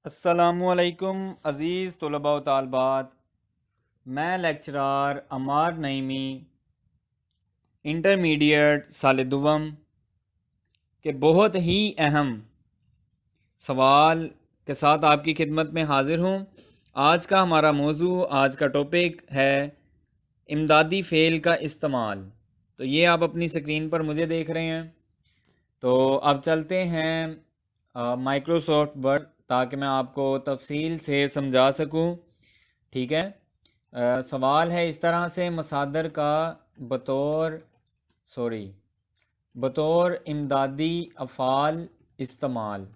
अस्सलामुअलैकुम अज़ीज़ तलबा व तालबात। मैं लेक्चरार अमार नईमी इंटरमीडिएट साल दुवम के बहुत ही अहम सवाल के साथ आपकी खिदमत में हाज़िर हूँ। आज का हमारा मौजू, आज का टॉपिक है इमदादी फ़ेल का इस्तेमाल। तो ये आप अपनी स्क्रीन पर मुझे देख रहे हैं। तो अब चलते हैं माइक्रोसॉफ्ट वर्ड, ताकि मैं आपको तफसील से समझा सकूं। ठीक है। सवाल है इस तरह से, मसादर का बतौर सॉरी बतौर इमदादी अफ़ाल इस्तेमाल।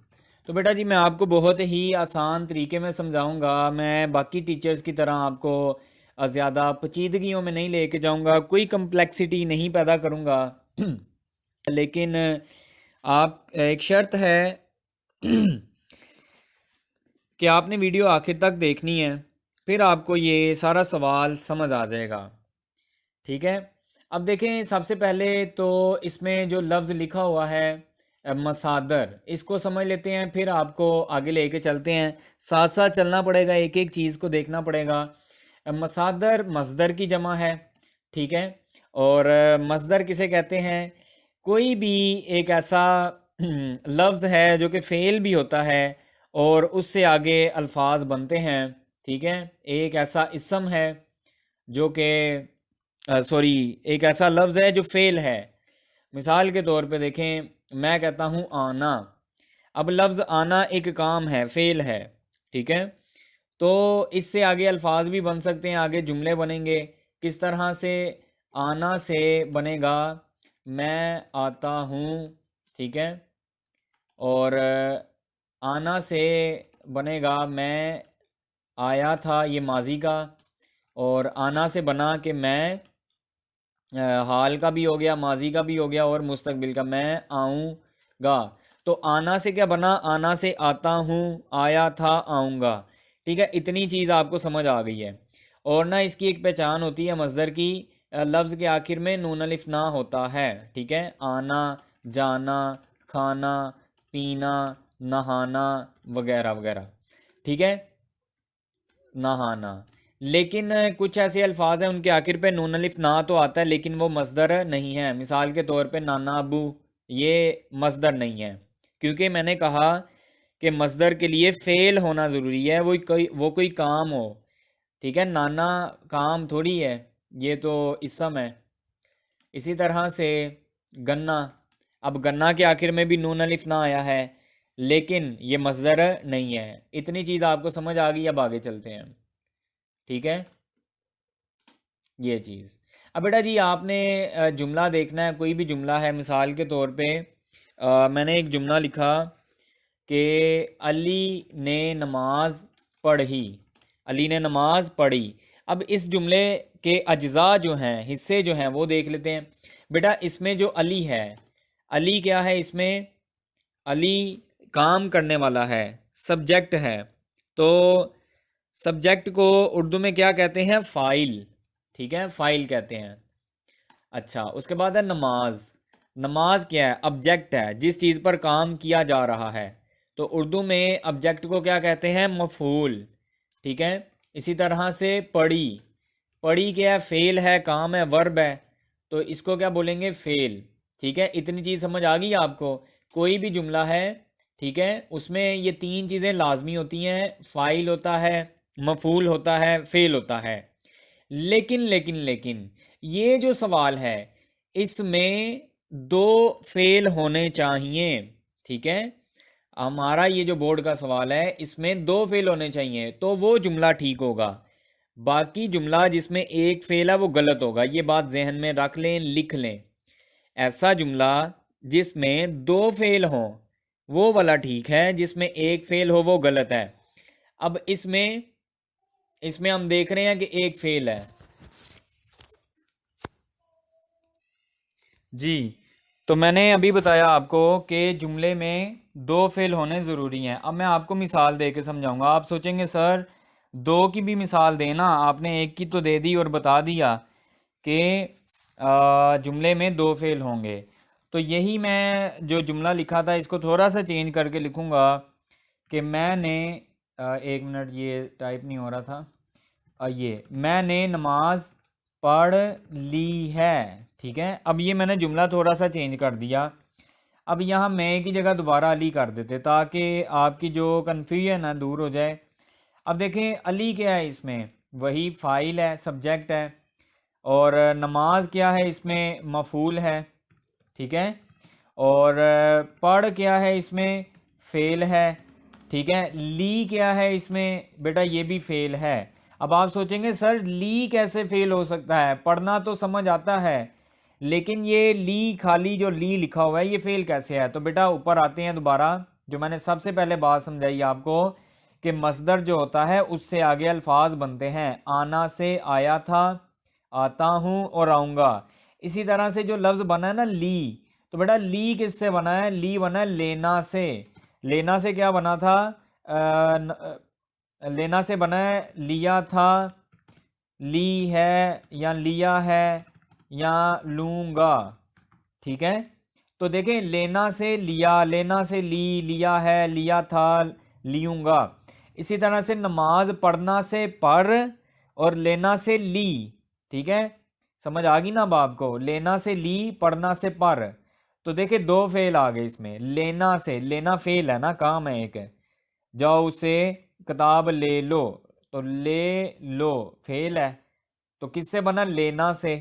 तो बेटा जी, मैं आपको बहुत ही आसान तरीके में समझाऊंगा। मैं बाकी टीचर्स की तरह आपको ज़्यादा पेचीदगियों में नहीं लेके जाऊंगा, कोई कम्प्लेक्सिटी नहीं पैदा करूंगा। लेकिन आप, एक शर्त है कि आपने वीडियो आखिर तक देखनी है, फिर आपको ये सारा सवाल समझ आ जाएगा। ठीक है। अब देखें, सबसे पहले तो इसमें जो लफ्ज़ लिखा हुआ है मसादर, इसको समझ लेते हैं, फिर आपको आगे लेके चलते हैं। साथ साथ चलना पड़ेगा, एक एक चीज़ को देखना पड़ेगा। मसादर मस्दर की जमा है। ठीक है। और मस्दर किसे कहते हैं? कोई भी एक ऐसा लफ्ज़ है जो कि फ़ेल भी होता है और उससे आगे अल्फाज बनते हैं। ठीक है। एक ऐसा इसम है जो कि सॉरी एक ऐसा लफ्ज़ है जो फ़ेल है। मिसाल के तौर पे देखें, मैं कहता हूँ आना। अब लफ्ज़ आना एक काम है, फ़ेल है। ठीक है। तो इससे आगे अल्फाज भी बन सकते हैं, आगे जुमले बनेंगे। किस तरह से? आना से बनेगा मैं आता हूँ। ठीक है। और आना से बनेगा मैं आया था, ये माजी का। और आना से बना कि मैं हाल का भी हो गया, माजी का भी हो गया, और मुस्तकबिल का, मैं आऊँगा। तो आना से क्या बना? आना से आता हूँ, आया था, आऊँगा। ठीक है। इतनी चीज़ आपको समझ आ गई है। और ना इसकी एक पहचान होती है मज़दर की, लफ्ज़ के आखिर में नून अलिफ ना होता है। ठीक है। आना, जाना, खाना, पीना, नहाना वगैरह वगैरह। ठीक है। नहाना। लेकिन कुछ ऐसे अल्फाज हैं उनके आखिर पे नून अलिफ ना तो आता है, लेकिन वो मस्दर नहीं है। मिसाल के तौर पे नाना अबू, ये मस्दर नहीं है, क्योंकि मैंने कहा कि मस्दर के लिए फ़ेल होना ज़रूरी है, वो कोई काम हो। ठीक है। नाना काम थोड़ी है, ये तो इसम है। इसी तरह से गन्ना। अब गन्ना के आखिर में भी नून अलिफ ना आया है, लेकिन ये मस्दर नहीं है। इतनी चीज़ आपको समझ आ गई। अब आगे चलते हैं। ठीक है। ये चीज़। अब बेटा जी, आपने जुमला देखना है, कोई भी जुमला है। मिसाल के तौर पे मैंने एक जुमला लिखा कि अली ने नमाज पढ़ी। अली ने नमाज पढ़ी। अब इस जुमले के अज्जा जो हैं, हिस्से जो हैं, वो देख लेते हैं। बेटा, इसमें जो अली है, अली क्या है इसमें? अली काम करने वाला है, सब्जेक्ट है। तो सब्जेक्ट को उर्दू में क्या कहते हैं? फ़ाइल। ठीक है, फ़ाइल कहते हैं। अच्छा, उसके बाद है नमाज। नमाज क्या है? ऑब्जेक्ट है, जिस चीज़ पर काम किया जा रहा है। तो उर्दू में ऑब्जेक्ट को क्या कहते हैं? मफ़ूल। ठीक है। इसी तरह से पढ़ी। पढ़ी क्या है? फ़ेल है, काम है, वर्ब है। तो इसको क्या बोलेंगे? फ़ेल। ठीक है। इतनी चीज़ समझ आ गई आपको? कोई भी जुमला है, ठीक है, उसमें ये तीन चीज़ें लाजमी होती हैं। फ़ाइल होता है, मफ़ूल होता है, फ़ेल होता है। लेकिन लेकिन लेकिन ये जो सवाल है, इसमें दो फेल होने चाहिए। ठीक है। हमारा ये जो बोर्ड का सवाल है, इसमें दो फेल होने चाहिए, तो वो जुमला ठीक होगा। बाकी जुमला जिसमें एक फेल है वो गलत होगा। ये बात जहन में रख लें, लिख लें। ऐसा जुमला जिसमें दो फेल हों वो वाला ठीक है, जिसमें एक फेल हो वो गलत है। अब इसमें इसमें हम देख रहे हैं कि एक फेल है जी। तो मैंने अभी बताया आपको कि जुमले में दो फेल होने ज़रूरी हैं। अब मैं आपको मिसाल दे के समझाऊंगा। आप सोचेंगे सर, दो की भी मिसाल देना, आपने एक की तो दे दी और बता दिया कि जुमले में दो फेल होंगे। तो यही मैं जो जुमला लिखा था, इसको थोड़ा सा चेंज करके लिखूंगा कि मैंने एक मिनट, ये टाइप नहीं हो रहा था। ये मैंने नमाज पढ़ ली है। ठीक है, अब ये मैंने जुमला थोड़ा सा चेंज कर दिया। अब यहाँ मैं की जगह दोबारा अली कर देते ताकि आपकी जो कन्फ्यूजन है दूर हो जाए। अब देखें अली क्या है इसमें, वही फ़ाइल है, सब्जेक्ट है। और नमाज क्या है इसमें, मफूल है। ठीक है। और पढ़ क्या है इसमें, फेल है। ठीक है। ली क्या है इसमें, बेटा ये भी फेल है। अब आप सोचेंगे सर ली कैसे फेल हो सकता है, पढ़ना तो समझ आता है लेकिन ये ली, खाली जो ली लिखा हुआ है ये फेल कैसे है। तो बेटा ऊपर आते हैं दोबारा, जो मैंने सबसे पहले बात समझाई आपको कि मसदर जो होता है उससे आगे अल्फाज बनते हैं। आना से आया था, आता हूँ और आऊँगा। इसी तरह से जो लफ्ज़ बना है ना ली, तो बेटा ली किससे बना है, ली बना है लेना से। लेना से क्या बना था, लेना से बना है लिया था, ली है या लिया है या लूँगा। ठीक है। तो देखें लेना से लिया, लेना से ली, लिया है, लिया था, लियूँगा। इसी तरह से नमाज पढ़ना से पढ़ और लेना से ली। ठीक है, समझ आ गई ना अब आपको, लेना से ली, पढ़ना से पढ़। तो देखिए दो फेल आ गए इसमें। लेना से, लेना फेल है ना, काम है एक, जाओ उसे किताब ले लो, तो ले लो फेल है। तो किससे बना, लेना से।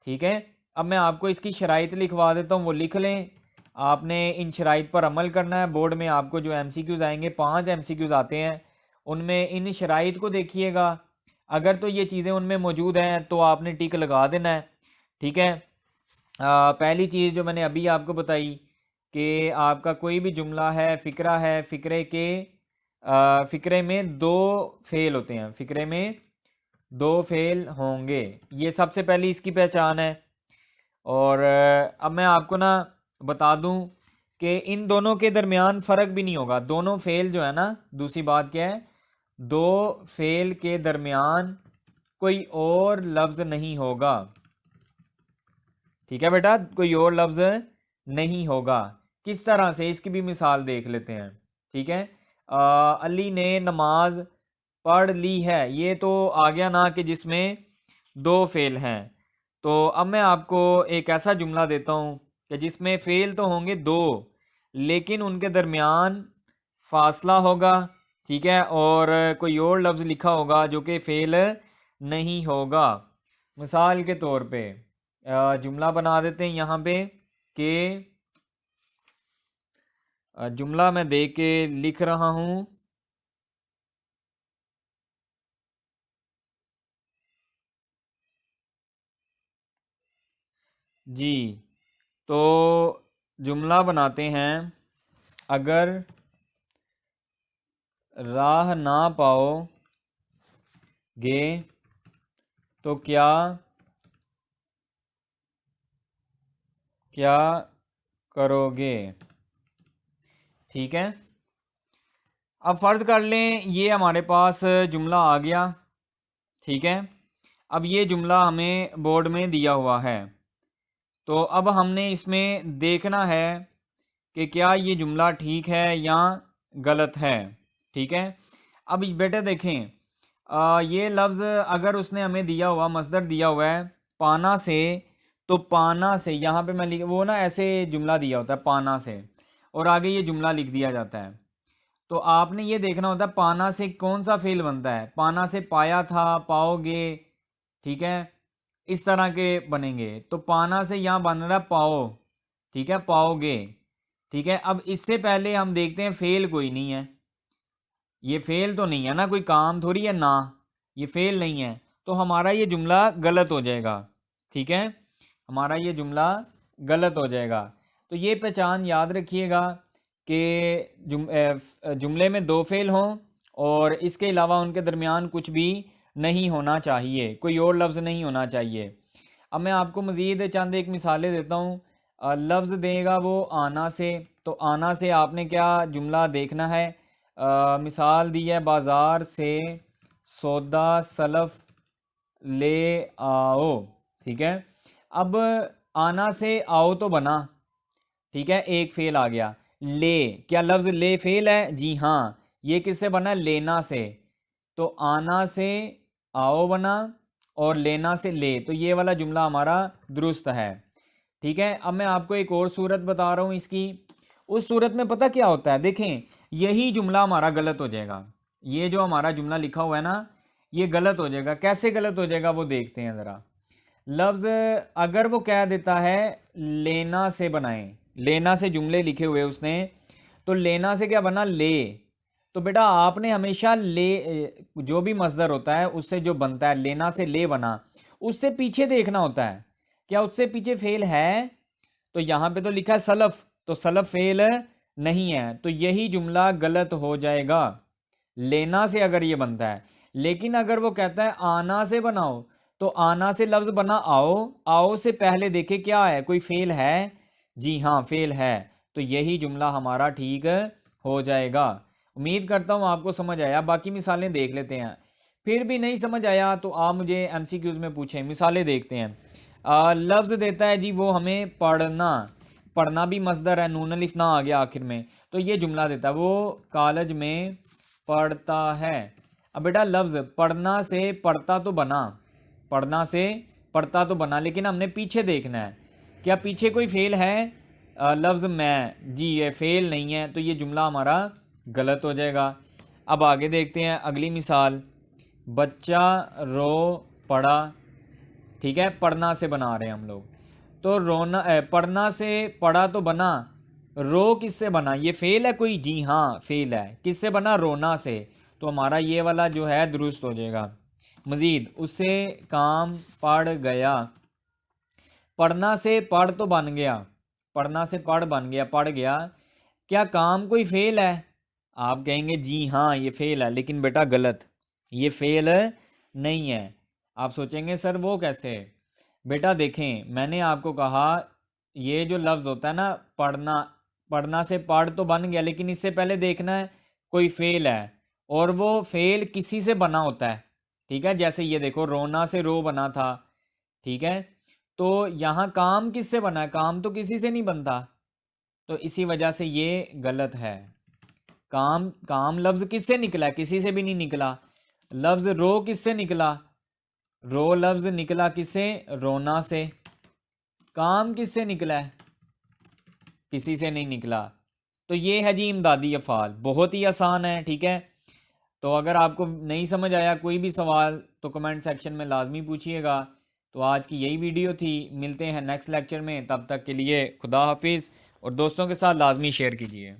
ठीक है। अब मैं आपको इसकी शराइत लिखवा देता हूँ, वो लिख लें। आपने इन शराइत पर अमल करना है। बोर्ड में आपको जो एमसीक्यूज़ आएंगे, 5 एमसीक्यूज़ आते हैं, उनमें इन शराइत को देखिएगा। अगर तो ये चीज़ें उनमें मौजूद हैं तो आपने टिक लगा देना है। ठीक है। पहली चीज़ जो मैंने अभी आपको बताई कि आपका कोई भी जुमला है, फ़िक्रा है, फ़िक्रे में 2 फेल होते हैं, फ़िक्रे में 2 फेल होंगे। ये सबसे पहली इसकी पहचान है। और अब मैं आपको ना बता दूं कि इन दोनों के दरमियान फ़र्क भी नहीं होगा। दोनों फेल जो है ना, दूसरी बात क्या है, 2 फेल के दरमियान कोई और लफ्ज़ नहीं होगा। ठीक है बेटा, कोई और लफ्ज़ नहीं होगा। किस तरह से, इसकी भी मिसाल देख लेते हैं। ठीक है। अली ने नमाज पढ़ ली है, ये तो आ गया ना कि जिसमें 2 फेल हैं। तो अब मैं आपको एक ऐसा जुमला देता हूँ कि जिसमें फेल तो होंगे 2 लेकिन उनके दरमियान फासला होगा। ठीक है। और कोई और लफ्ज़ लिखा होगा जो कि फेल नहीं होगा। मिसाल के तौर पे जुमला बना देते हैं यहाँ पे कि जुमला मैं दे के लिख रहा हूँ। जी, तो जुमला बनाते हैं, अगर राह ना पाओगे तो क्या क्या करोगे। ठीक है। अब फ़र्ज़ कर लें ये हमारे पास जुमला आ गया। ठीक है। अब ये जुमला हमें बोर्ड में दिया हुआ है, तो अब हमने इसमें देखना है कि क्या ये जुमला ठीक है या गलत है। ठीक है। अब बेटे देखें, ये लफ्ज़ अगर उसने हमें दिया हुआ, मसदर दिया हुआ है पाना से, तो पाना से यहाँ पे मैं लिख, वो ना ऐसे जुमला दिया होता है पाना से और आगे ये जुमला लिख दिया जाता है। तो आपने ये देखना होता है पाना से कौन सा फेल बनता है। पाना से पाया था, पाओगे। ठीक है, इस तरह के बनेंगे। तो पाना से यहाँ बन रहा है पाओ। ठीक है, पाओगे। ठीक है। अब इससे पहले हम देखते हैं फेल कोई नहीं है, ये फेल तो नहीं है ना, कोई काम थोड़ी है ना, ये फेल नहीं है, तो हमारा ये जुमला गलत हो जाएगा। ठीक है, हमारा ये जुमला गलत हो जाएगा। तो ये पहचान याद रखिएगा कि जुमले में 2 फेल हों और इसके अलावा उनके दरमियान कुछ भी नहीं होना चाहिए, कोई और लफ्ज़ नहीं होना चाहिए। अब मैं आपको मज़ीद चंद एक मिसालें देता हूँ। लफ्ज़ देगा वो आना से, तो आना से आपने क्या जुमला देखना है। मिसाल दी है, बाज़ार से सौदा सलफ ले आओ। ठीक है। अब आना से आओ तो बना, ठीक है, एक फेल आ गया। ले, क्या लफ्ज़ ले फेल है, जी हाँ, ये किससे बना? लेना से। तो आना से आओ बना और लेना से ले, तो ये वाला जुमला हमारा दुरुस्त है। ठीक है, अब मैं आपको एक और सूरत बता रहा हूं इसकी। उस सूरत में पता क्या होता है, देखें यही जुमला हमारा गलत हो जाएगा। ये जो हमारा जुमला लिखा हुआ है ना, ये गलत हो जाएगा। कैसे गलत हो जाएगा वो देखते हैं ज़रा। लफ्ज़ अगर वो कह देता है लेना से बनाएं, लेना से जुमले लिखे हुए उसने, तो लेना से क्या बना? ले। तो बेटा आपने हमेशा ले, जो भी मस्दर होता है उससे जो बनता है, लेना से ले बना, उससे पीछे देखना होता है, क्या उससे पीछे फेल है? तो यहाँ पे तो लिखा है सलफ, तो सलफ फेल नहीं है, तो यही जुमला गलत हो जाएगा। लेना से अगर ये बनता है, लेकिन अगर वो कहता है आना से बनाओ, तो आना से लफ्ज बना आओ, आओ से पहले देखे क्या है, कोई फेल है? जी हाँ फेल है, तो यही जुमला हमारा ठीक हो जाएगा। उम्मीद करता हूँ आपको समझ आया। बाकी मिसालें देख लेते हैं, फिर भी नहीं समझ आया तो आप मुझे एमसीक्यूज में पूछें। मिसालें देखते हैं। लफ्ज देता है जी वो हमें पढ़ना, पढ़ना भी मस्दर है, नून अलिफ ना आ गया आखिर में, तो ये जुमला देता है वो कॉलेज में पढ़ता है। अब बेटा लफ्ज पढ़ना से पढ़ता तो बना, पढ़ना से पढ़ता तो बना, लेकिन हमने पीछे देखना है, क्या पीछे कोई फेल है? लफ्ज मैं, जी ये फेल नहीं है, तो ये जुमला हमारा गलत हो जाएगा। अब आगे देखते हैं अगली मिसाल। बच्चा रो पढ़ा, ठीक है, पढ़ना से बना रहे हैं हम लोग, तो रोना पढ़ना से पढ़ा तो बना, रो किससे बना? ये फेल है कोई? जी हाँ फेल है। किससे बना? रोना से, तो हमारा ये वाला जो है दुरुस्त हो जाएगा। मजीद उससे काम पड़ गया, पढ़ना से पढ़ तो बन गया, पढ़ना से पढ़ बन गया, पढ़ गया, क्या काम कोई फेल है? आप कहेंगे जी हाँ ये फेल है, लेकिन बेटा गलत, ये फेल नहीं है। आप सोचेंगे सर वो कैसे? बेटा देखें मैंने आपको कहा ये जो लफ्ज़ होता है ना पढ़ना, पढ़ना से पढ़ तो बन गया, लेकिन इससे पहले देखना है कोई फेल है, और वो फेल किसी से बना होता है। ठीक है, जैसे ये देखो रोना से रो बना था, ठीक है, तो यहाँ काम किससे बना है? काम तो किसी से नहीं बनता, तो इसी वजह से ये गलत है। काम, काम लफ्ज किससे निकला है? किसी से भी नहीं निकला। लफ्ज रो किससे निकला? रो लफ्ज निकला किससे? रोना से। काम किससे निकला है? किसी से नहीं निकला। तो ये है जी इमदादी अफ़ाल, बहुत ही आसान है। ठीक है, तो अगर आपको नहीं समझ आया कोई भी सवाल तो कमेंट सेक्शन में लाजमी पूछिएगा। तो आज की यही वीडियो थी, मिलते हैं नेक्स्ट लेक्चर में, तब तक के लिए खुदा हाफिज़, और दोस्तों के साथ लाजमी शेयर कीजिए।